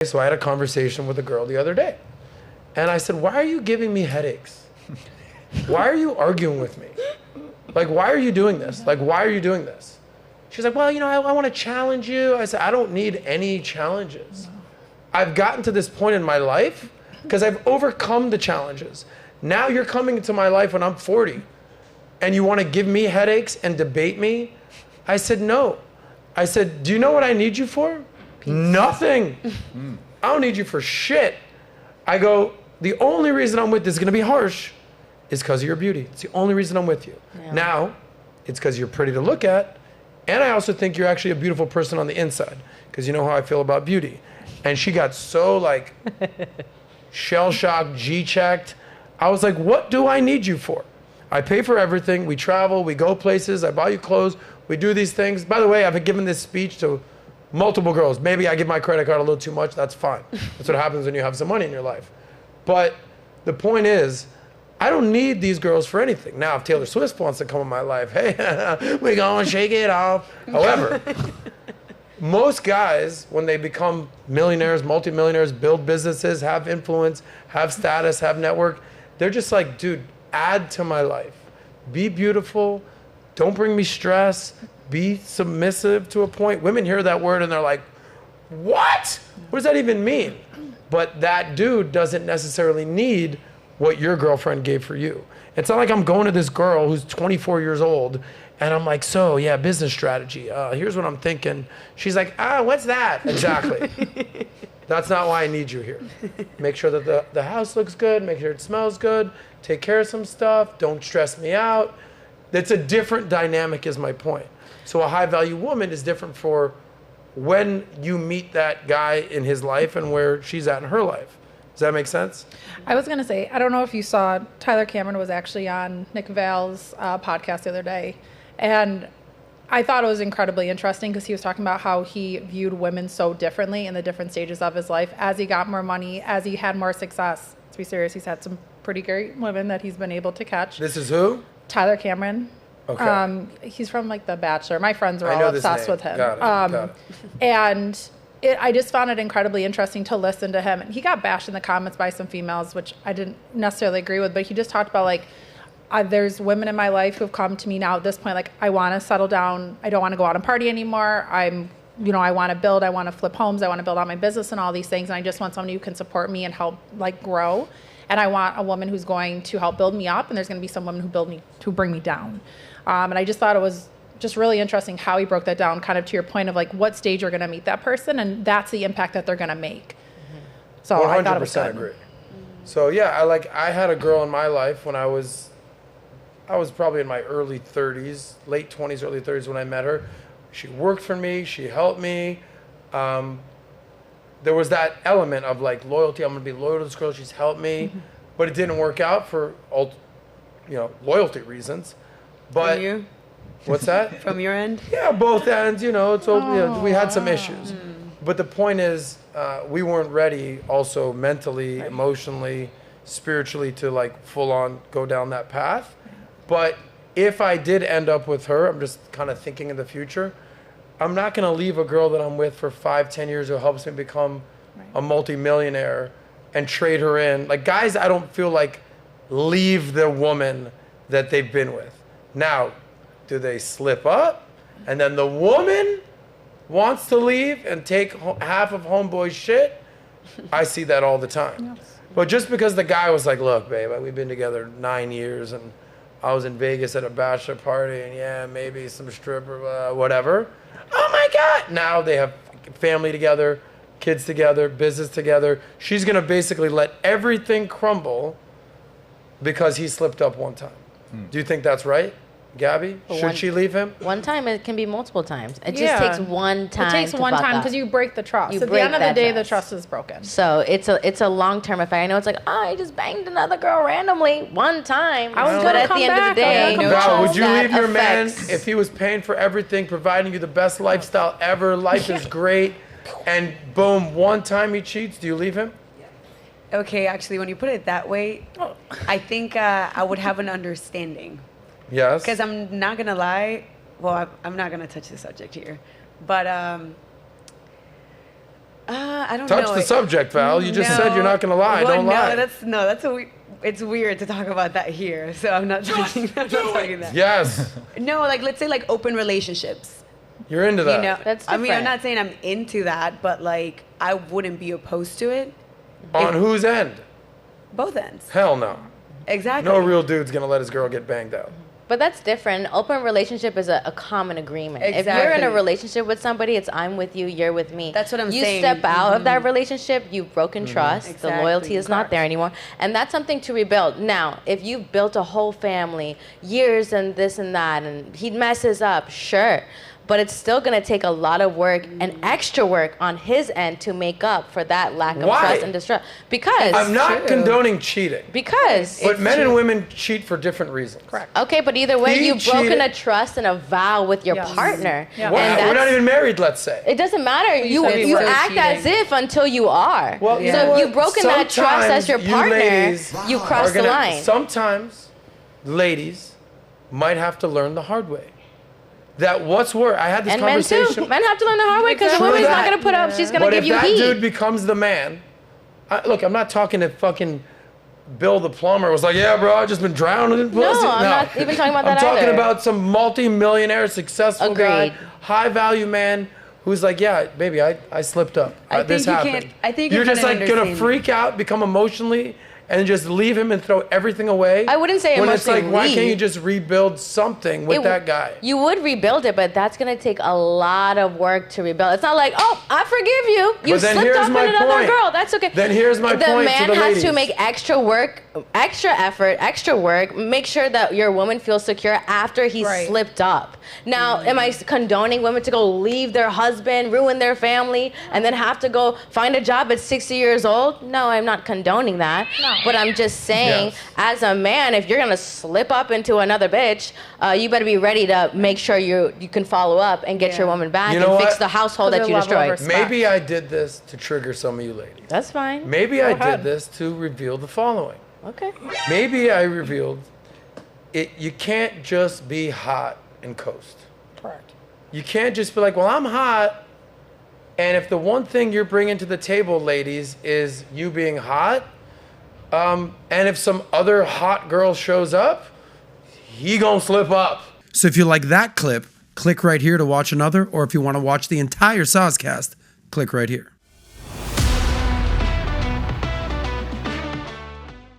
So I had a conversation with a girl the other day. And I said, why are you giving me headaches? Why are you arguing with me? Like, why are you doing this? Like, why are you doing this? She's like, well, you know, I want to challenge you. I said, I don't need any challenges. I've gotten to this point in my life because I've overcome the challenges. Now you're coming into my life when I'm 40 and you want to give me headaches and debate me? I said, no. I said, do you know what I need you for? Peace. Nothing. I don't need you for shit. I go, the only reason I'm with this is going to be harsh is because of your beauty. It's the only reason I'm with you. Yeah. Now, it's because you're pretty to look at. And I also think you're actually a beautiful person on the inside because you know how I feel about beauty. And she got so like shell-shocked, G-checked. I was like, what do I need you for? I pay for everything. We travel, we go places, I buy you clothes, we do these things. By the way, I've given this speech to multiple girls. Maybe I give my credit card a little too much, that's fine. That's what happens when you have some money in your life. But the point is, I don't need these girls for anything. Now, if Taylor Swift wants to come in my life, hey, we're gonna shake it off. However, most guys, when they become millionaires, multimillionaires, build businesses, have influence, have status, have network, they're just like, dude, add to my life. Be beautiful, don't bring me stress, be submissive to a point. Women hear that word and they're like, what? What does that even mean? But that dude doesn't necessarily need what your girlfriend gave for you. It's not like I'm going to this girl who's 24 years old and I'm like, so yeah, business strategy. Here's what I'm thinking. She's like, what's that? Exactly. That's not why I need you here. Make sure that the house looks good, make sure it smells good, take care of some stuff, don't stress me out. It's a different dynamic is my point. So a high value woman is different for when you meet that guy in his life and where she's at in her life. Does that make sense? I was going to say, I don't know if you saw, Tyler Cameron was actually on Nick Val's podcast the other day. And I thought it was incredibly interesting because he was talking about how he viewed women so differently in the different stages of his life. As he got more money, as he had more success. To be serious, he's had some pretty great women that he's been able to catch. This is who? Tyler Cameron. Okay. He's from like The Bachelor. My friends are all obsessed with him. Got it. And I just found it incredibly interesting to listen to him. And he got bashed in the comments by some females, which I didn't necessarily agree with. But he just talked about like, there's women in my life who have come to me now at this point, like, I want to settle down. I don't want to go out and party anymore. I want to build. I want to flip homes. I want to build out my business and all these things. And I just want somebody who can support me and help like grow. And I want a woman who's going to help build me up. And there's going to be some women who bring me down. And I just thought it was just really interesting how he broke that down, kind of to your point of like what stage you're going to meet that person, and that's the impact that they're going to make. So 100% I thought it was good. Agree. So yeah, I had a girl in my life when I was probably in my early 30s, late 20s, early 30s when I met her. She worked for me. She helped me. There was that element of like loyalty. I'm going to be loyal to this girl. She's helped me, but it didn't work out for loyalty reasons. But from you? What's that? From your end? Yeah, both ends. We had some issues. But the point is, we weren't ready also mentally, emotionally, spiritually to like full on go down that path. But if I did end up with her, I'm just kind of thinking in the future, I'm not going to leave a girl that I'm with for 5-10 years who helps me become a multi-millionaire and trade her in. Like guys, I don't feel like leave the woman that they've been with. Now, do they slip up and then the woman wants to leave and take half of homeboy's shit? I see that all the time. Yes. But just because the guy was like, look, babe, we've been together 9 years and I was in Vegas at a bachelor party and yeah, maybe some stripper, whatever. Oh my God. Now they have family together, kids together, business together. She's going to basically let everything crumble because he slipped up one time. Do you think that's right, Gabby? Should she leave him? One time, it can be multiple times. It just takes one time. It takes one time because you break the trust. At the end of the day, the trust is broken. So it's a long-term effect. I know it's like, I just banged another girl randomly one time. But at the end of the day, Val, would you leave your man if he was paying for everything, providing you the best lifestyle ever, life is great, and boom, one time he cheats, do you leave him? Okay, actually, when you put it that way, I think I would have an understanding. Yes. Because I'm not going to lie. Well, I'm not going to touch the subject here. But I don't know. Touch the subject, Val. You just said you're not going to lie. Well, Don't lie. It's weird to talk about that here, so I'm not talking that. Yes. No, like let's say like open relationships. You're into that. You know, That's I mean, I'm different. not saying I'm into that, but like I wouldn't be opposed to it. On whose end? Both ends. Hell no. Exactly. No real dude's going to let his girl get banged out. But that's different. Open relationship is a common agreement. If you're in Exactly. a relationship with somebody, it's I'm with you, you're with me. That's what I'm you saying. You step out of that relationship, you've broken trust. The Exactly. loyalty is not there anymore. And that's something to rebuild. Now, if you've built a whole family, years and this and that, and he messes up, sure. But it's still going to take a lot of work and extra work on his end to make up for that lack of Why? trust and distrust. Because I'm not condoning cheating. But men and women cheat for different reasons. Correct. Okay, but either way, He you've broken cheated. a trust and a vow with your Yes. partner. Yeah. Wow, And we're not that's- even married, let's say. It doesn't matter. You said you we're act cheating. as if until you are. Well, you know So if what? you've broken that trust as your Sometimes partner, ladies you are cross the gonna- line. Sometimes ladies might have to learn the hard way. That what's worse, I had this And men conversation. too. Men have to learn the hard way because the True woman's not that. going to put up. She's going to But give if you that heat. dude becomes the man, look, I'm not talking to fucking Bill the plumber was like, yeah, bro, I've just been drowning in pussy. I'm not even talking about I'm that talking either. about some multi-millionaire, successful guy, Agreed. high-value man who's like, yeah, baby, I slipped up. I This think you happened. can't- I think you're you're just like kinda gonna understanding. freak out, become emotionally, and just leave him and throw everything away. I wouldn't say when it's like, emotionally why can't you leave. just rebuild something with that guy? You would rebuild it, but that's going to take a lot of work to rebuild. It's not like, oh, I forgive you. You But then slipped here's up in my another point. girl. That's okay. Then here's my the point to man the has to ladies. make extra work, extra effort, extra work. Make sure that your woman feels secure after he Right. slipped up. Now, am I condoning women to go leave their husband, ruin their family, and then have to go find a job at 60 years old? No, I'm not condoning that. No. But I'm just saying, Yes. as a man, if you're gonna slip up into another bitch, you better be ready to make sure you can follow up and get your woman back You know and fix what? the household Because that you their level of destroyed. respect. Maybe I did this to trigger some of you ladies. That's fine. Maybe I ahead. did this to reveal the following. Okay. Maybe I revealed it. You can't just be hot and coast. Correct. You can't just be like, well, I'm hot. And if the one thing you're bringing to the table, ladies, is you being hot, and if some other hot girl shows up, he gonna slip up. So if you like that clip, click right here to watch another, or if you want to watch the entire SOSCAST, click right here.